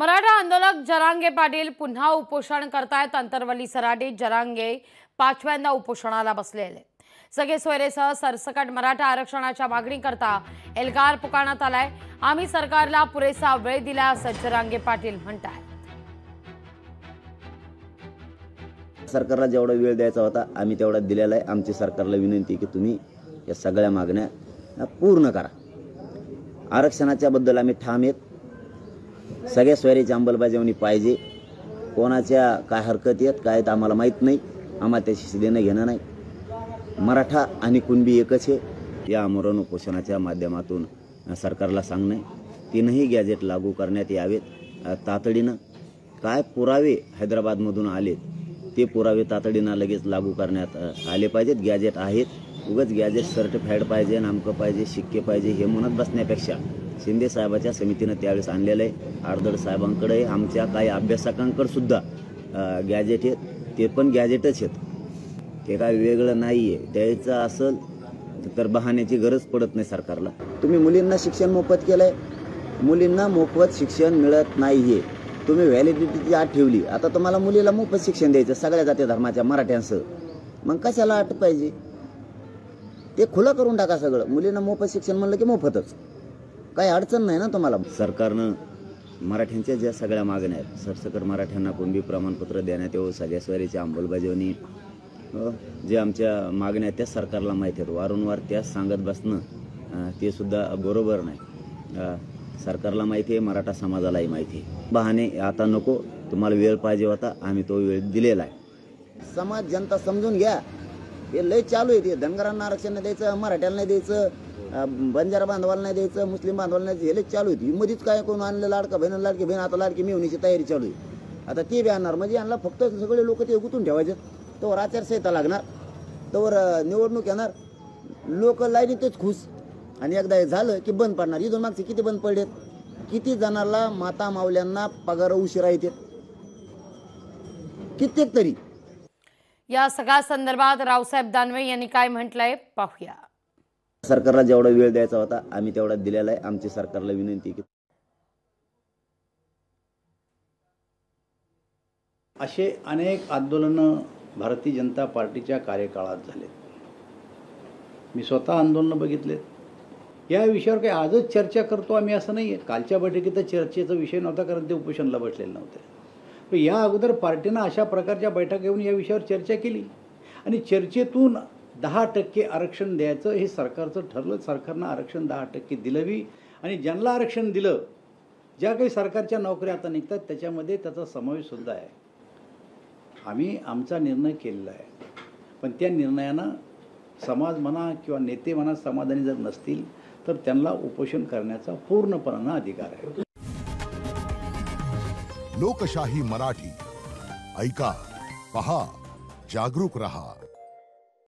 मराठा आंदोलक जरांगे पाटील पुन्हा उपोषण करतायत। अंतरवली सराटीत जरांगे पाचव्यांदा उपोषणाला बसलेले। सगळे सोयरेसह सरसकट मराठा आरक्षणाच्या मागणी करता एल्गार पुकारण्यात आलाय। आम्ही सरकारला पुरेसा वेळ दिला असं जरांगे पाटील म्हणतात। सरकारला जेवढा वेळ द्यायचा होता आम्ही तेवढा दिलेला आहे। आमची सरकारला विनंती की तुम्ही या सगळ्या मागण्या पूर्ण करा। आरक्षणाच्या बद्दल आम्ही ठाम आहेत। सगळ्या सोयरीची अंमलबजावणी पाहिजे। कोणाच्या काय हरकती आहेत काय आम्हाला माहित नाही, आम्हाला त्याशी देणं घेणं नाही। मराठा आणि कुणबी एकच आहे। या आमरण उपोषणाच्या माध्यमातून सरकारला सांगणे तीनही गॅजेट लागू करण्यात यावेत तातडीनं। काय पुरावे हैदराबादमधून आलेत ते पुरावे तातडीनं लगेच लागू करण्यात आले पाहिजेत। गॅजेट आहेत, उगाच गॅजेट सर्टिफाईड पाहिजे, नामकं पाहिजे, शिक्के पाहिजे हे म्हणत बसण्यापेक्षा शिंदे साहेबाच्या समितीनं त्यावेळेस आणलेलं आहे। आडदड साहेबांकडे आमच्या काही अभ्यासकांकडे सुद्धा गॅजेट आहेत, ते पण गॅजेटच आहेत, ते काय वेगळं नाही आहे। द्यायचं असेल तर बहाण्याची गरज पडत नाही सरकारला। तुम्ही मुलींना शिक्षण मोफत केलंय, मुलींना मोफत शिक्षण मिळत नाहीये। तुम्ही व्हॅलिडिटीची अट ठेवली, आता तुम्हाला मुलीला मोफत शिक्षण द्यायचं सगळ्या जाती धर्माच्या मराठ्यांसह, मग कशाला अट पाहिजे? ते खुलं करून टाका सगळं। मुलींना मोफत शिक्षण म्हणलं की मोफतच, काही अडचण नाही ना तुम्हाला। सरकारनं मराठ्यांच्या ज्या सगळ्या मागण्या आहेत, सरसकट मराठ्यांना कुणबी प्रमाणपत्र देण्यात यावं, सगळ्या सोयरीची अंमलबजावणी, जे आमच्या मागण्या आहेत त्या सरकारला माहिती आहेत। वारंवार त्याच सांगत बसणं ते सुद्धा बरोबर नाही। सरकारला माहिती आहे, मराठा समाजालाही माहिती आहे। बहाणे आता नको, तुम्हाला वेळ पाहिजे होता, आम्ही तो वेळ दिलेला आहे। समाज जनता समजून घ्या, हे लय चालू आहे। ते धनगरांना आरक्षण नाही द्यायचं, मराठ्याला नाही द्यायचं, बंजारा बांधवाला नाही द्यायचं, मुस्लिम बांधवाला नाही द्यायचं, हे लय चालू आहे। मध्येच काय कोण आणलं लाडका बहीण, लाडकी बहीण, आता लाडकी मिळवण्याची तयारी चालू आहे। आता ते बी आणणार म्हणजे यांना फक्त सगळे लोक ते गुंतून ठेवायचे। तोवर आचारसंहिता लागणार, तोवर निवडणूक येणार, लोक लाईनीतच खुश, आणि एकदा हे झालं की बंद पडणार। इथून मागचे किती बंद पडलेत, किती जणांना माता मावल्यांना पगार उशिरा येतात, कित्येक तरी। या सगळ्या संदर्भात रावसाहेब दानवे यांनी काय म्हटलंय पाहूया। सरकारला जेवढा वेळ द्यायचा होता आम्ही तेवढा दिलेला आहे। आमची सरकारला विनंती की असे अनेक आंदोलनं भारतीय जनता पार्टीच्या कार्यकाळात झाले। मी स्वतः आंदोलनं बघितलेत। या विषयावर काही आजच चर्चा करतो आम्ही असं नाही आहे। कालच्या बैठकीत चर्चेचा विषय नव्हता, कारण ते उपोषणाला बसलेले नव्हते। पण या अगोदर पार्टीनं अशा प्रकारच्या बैठका घेऊन या विषयावर चर्चा केली, आणि चर्चेतून 10% आरक्षण द्यायचं हे सरकारचं ठरलं। सरकारनं आरक्षण 10% दिलंवी, आणि ज्यांना आरक्षण दिलं, ज्या काही सरकारच्या नोकऱ्या आता निघतात त्याच्यामध्ये त्याचा समावेश सुद्धा आहे। आम्ही आमचा निर्णय केलेला आहे, पण त्या निर्णयानं समाज म्हणा किंवा नेते म्हणा समाधानी जर नसतील तर त्यांना उपोषण करण्याचा पूर्णपणानं अधिकार आहे। लोकशाही मराठी ऐका, पहा, जागरूक रहा।